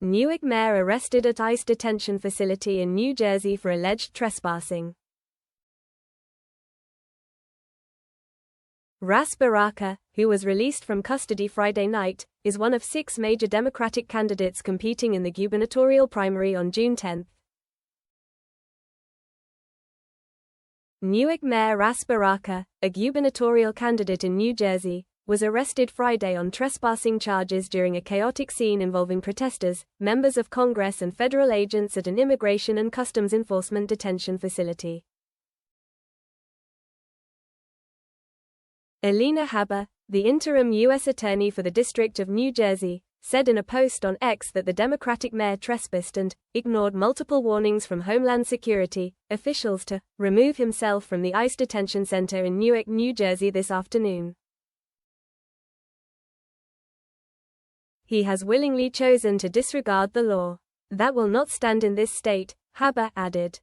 Newark mayor arrested at ICE detention facility in New Jersey for alleged trespassing. Ras Baraka, who was released from custody Friday night, is one of 6 major Democratic candidates competing in the gubernatorial primary on June 10. Newark Mayor Ras Baraka, a gubernatorial candidate in New Jersey, was arrested Friday on trespassing charges during a chaotic scene involving protesters, members of Congress and federal agents at an Immigration and Customs Enforcement detention facility. Alina Habba, the interim U.S. Attorney for the District of New Jersey, said in a post on X that the Democratic mayor trespassed and ignored multiple warnings from Homeland Security officials to remove himself from the ICE detention center in Newark, New Jersey this afternoon. He has willingly chosen to disregard the law. That will not stand in this state, Habba added.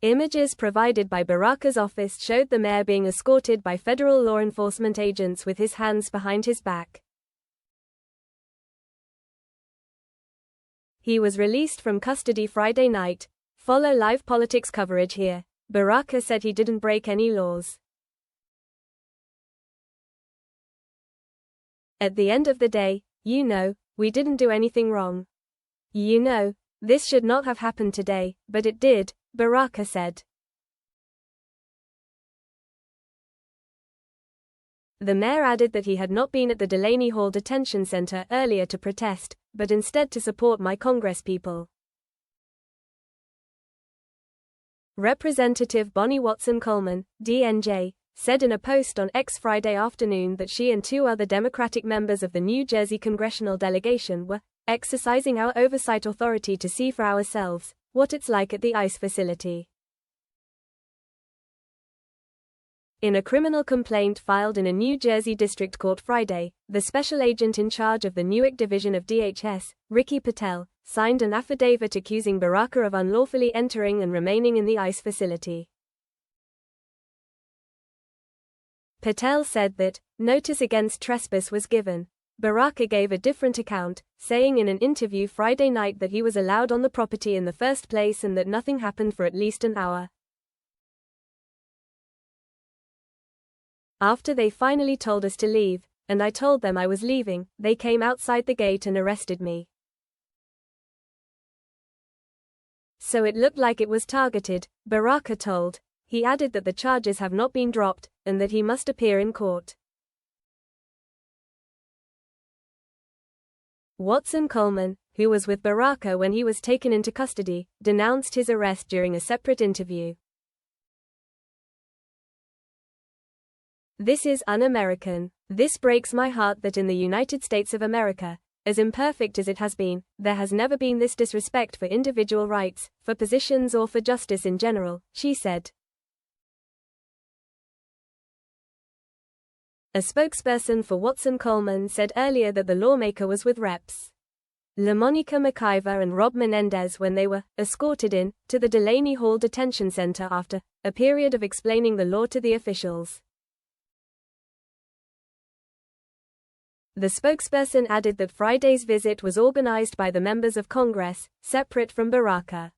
Images provided by Baraka's office showed the mayor being escorted by federal law enforcement agents with his hands behind his back. He was released from custody Friday night. Follow live politics coverage here. Baraka said he didn't break any laws. At the end of the day, we didn't do anything wrong. This should not have happened today, but it did, Baraka said. The mayor added that he had not been at the Delaney Hall Detention Center earlier to protest, but instead to support my congresspeople. Representative Bonnie Watson Coleman, DNJ, said in a post on X Friday afternoon that she and 2 other Democratic members of the New Jersey congressional delegation were exercising our oversight authority to see for ourselves what it's like at the ICE facility. In a criminal complaint filed in a New Jersey district court Friday, the special agent in charge of the Newark division of DHS, Ricky Patel, signed an affidavit accusing Baraka of unlawfully entering and remaining in the ICE facility. Patel said that notice against trespass was given. Baraka gave a different account, saying in an interview Friday night that he was allowed on the property in the first place and that nothing happened for at least an hour. After they finally told us to leave, and I told them I was leaving, they came outside the gate and arrested me. So it looked like it was targeted, Baraka told. He added that the charges have not been dropped, and that he must appear in court. Watson Coleman, who was with Baraka when he was taken into custody, denounced his arrest during a separate interview. This is un-American. This breaks my heart that in the United States of America, as imperfect as it has been, there has never been this disrespect for individual rights, for positions or for justice in general, she said. A spokesperson for Watson Coleman said earlier that the lawmaker was with Reps. LaMonica McIver and Rob Menendez when they were escorted to the Delaney Hall Detention Center after a period of explaining the law to the officials. The spokesperson added that Friday's visit was organized by the members of Congress, separate from Baraka.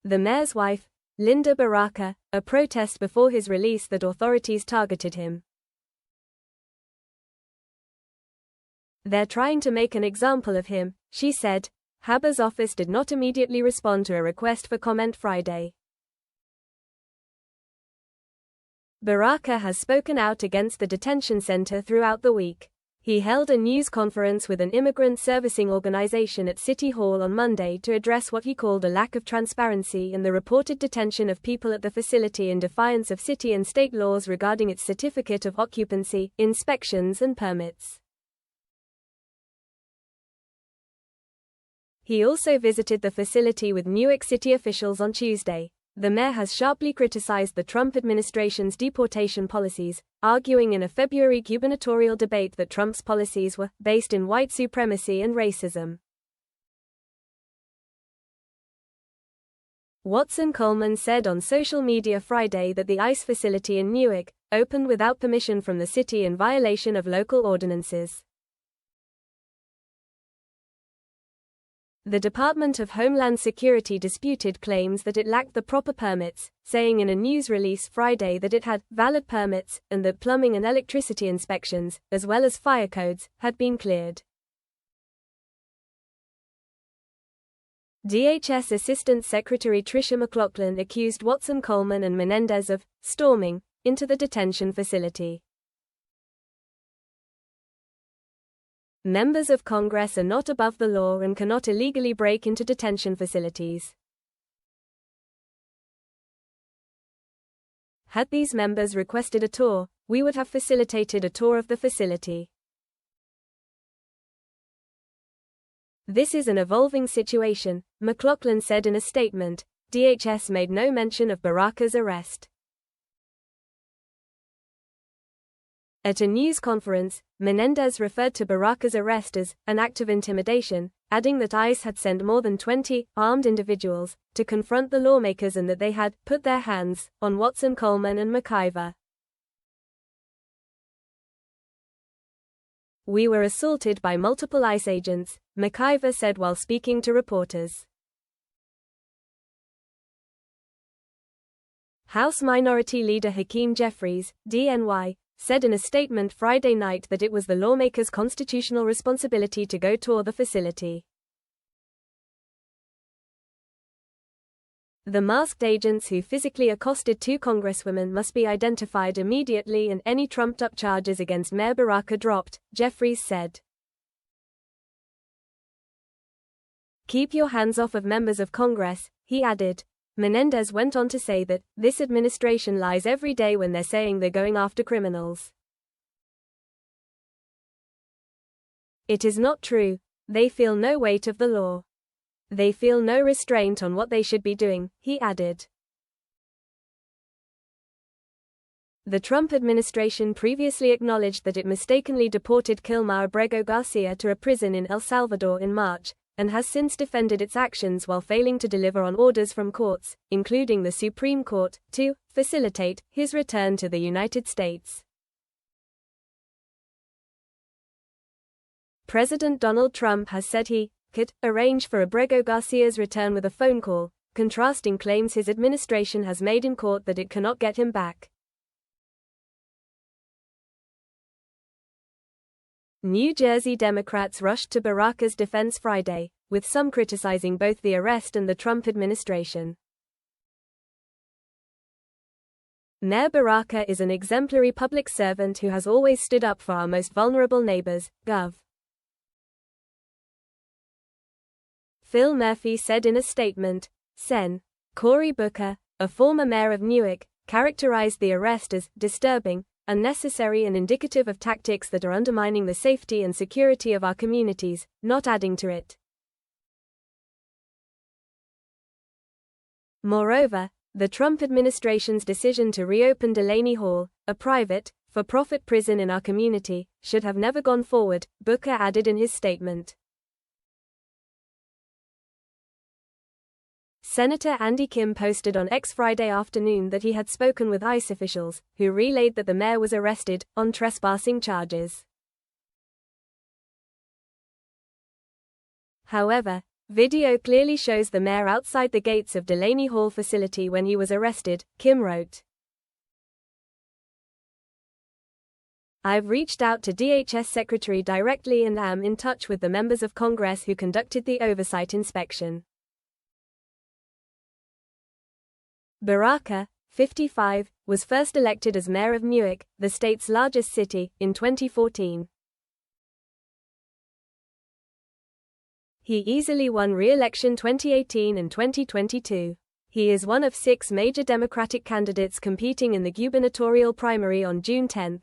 The mayor's wife, Linda Baraka, a protest before his release that authorities targeted him. They're trying to make an example of him, she said. Habba's office did not immediately respond to a request for comment Friday. Baraka has spoken out against the detention center throughout the week. He held a news conference with an immigrant servicing organization at City Hall on Monday to address what he called a lack of transparency in the reported detention of people at the facility in defiance of city and state laws regarding its certificate of occupancy, inspections and permits. He also visited the facility with Newark City officials on Tuesday. The mayor has sharply criticized the Trump administration's deportation policies, arguing in a February gubernatorial debate that Trump's policies were based in white supremacy and racism. Watson-Coleman said on social media Friday that the ICE facility in Newark opened without permission from the city in violation of local ordinances. The Department of Homeland Security disputed claims that it lacked the proper permits, saying in a news release Friday that it had valid permits and that plumbing and electricity inspections, as well as fire codes, had been cleared. DHS Assistant Secretary Tricia McLaughlin accused Watson-Coleman and Menendez of storming into the detention facility. Members of Congress are not above the law and cannot illegally break into detention facilities. Had these members requested a tour, we would have facilitated a tour of the facility. This is an evolving situation, McLaughlin said in a statement. DHS made no mention of Baraka's arrest. At a news conference, Menendez referred to Baraka's arrest as an act of intimidation, adding that ICE had sent more than 20 armed individuals to confront the lawmakers and that they had put their hands on Watson-Coleman and McIver. "We were assaulted by multiple ICE agents," McIver said while speaking to reporters. House Minority Leader Hakeem Jeffries, DNY, said in a statement Friday night that it was the lawmakers' constitutional responsibility to go tour the facility. The masked agents who physically accosted two congresswomen must be identified immediately and any trumped-up charges against Mayor Baraka dropped, Jeffries said. "Keep your hands off of members of Congress," he added. Menendez went on to say that this administration lies every day when they're saying they're going after criminals. "It is not true. They feel no weight of the law. They feel no restraint on what they should be doing," he added. The Trump administration previously acknowledged that it mistakenly deported Kilmar Abrego Garcia to a prison in El Salvador in March, and has since defended its actions while failing to deliver on orders from courts, including the Supreme Court, to facilitate his return to the United States. President Donald Trump has said he could arrange for Abrego Garcia's return with a phone call, contrasting claims his administration has made in court that it cannot get him back. New Jersey Democrats rushed to Baraka's defense Friday, with some criticizing both the arrest and the Trump administration. Mayor Baraka is an exemplary public servant who has always stood up for our most vulnerable neighbors, Gov. Phil Murphy said in a statement. Sen. Cory Booker, a former mayor of Newark, characterized the arrest as disturbing, unnecessary and indicative of tactics that are undermining the safety and security of our communities, not adding to it. Moreover, the Trump administration's decision to reopen Delaney Hall, a private, for-profit prison in our community, should have never gone forward, Booker added in his statement. Senator Andy Kim posted on X Friday afternoon that he had spoken with ICE officials, who relayed that the mayor was arrested on trespassing charges. However, video clearly shows the mayor outside the gates of Delaney Hall facility when he was arrested, Kim wrote. "I've reached out to DHS Secretary directly and am in touch with the members of Congress who conducted the oversight inspection." Baraka, 55, was first elected as mayor of Newark, the state's largest city, in 2014. He easily won re-election 2018 and 2022. He is one of 6 major Democratic candidates competing in the gubernatorial primary on June 10.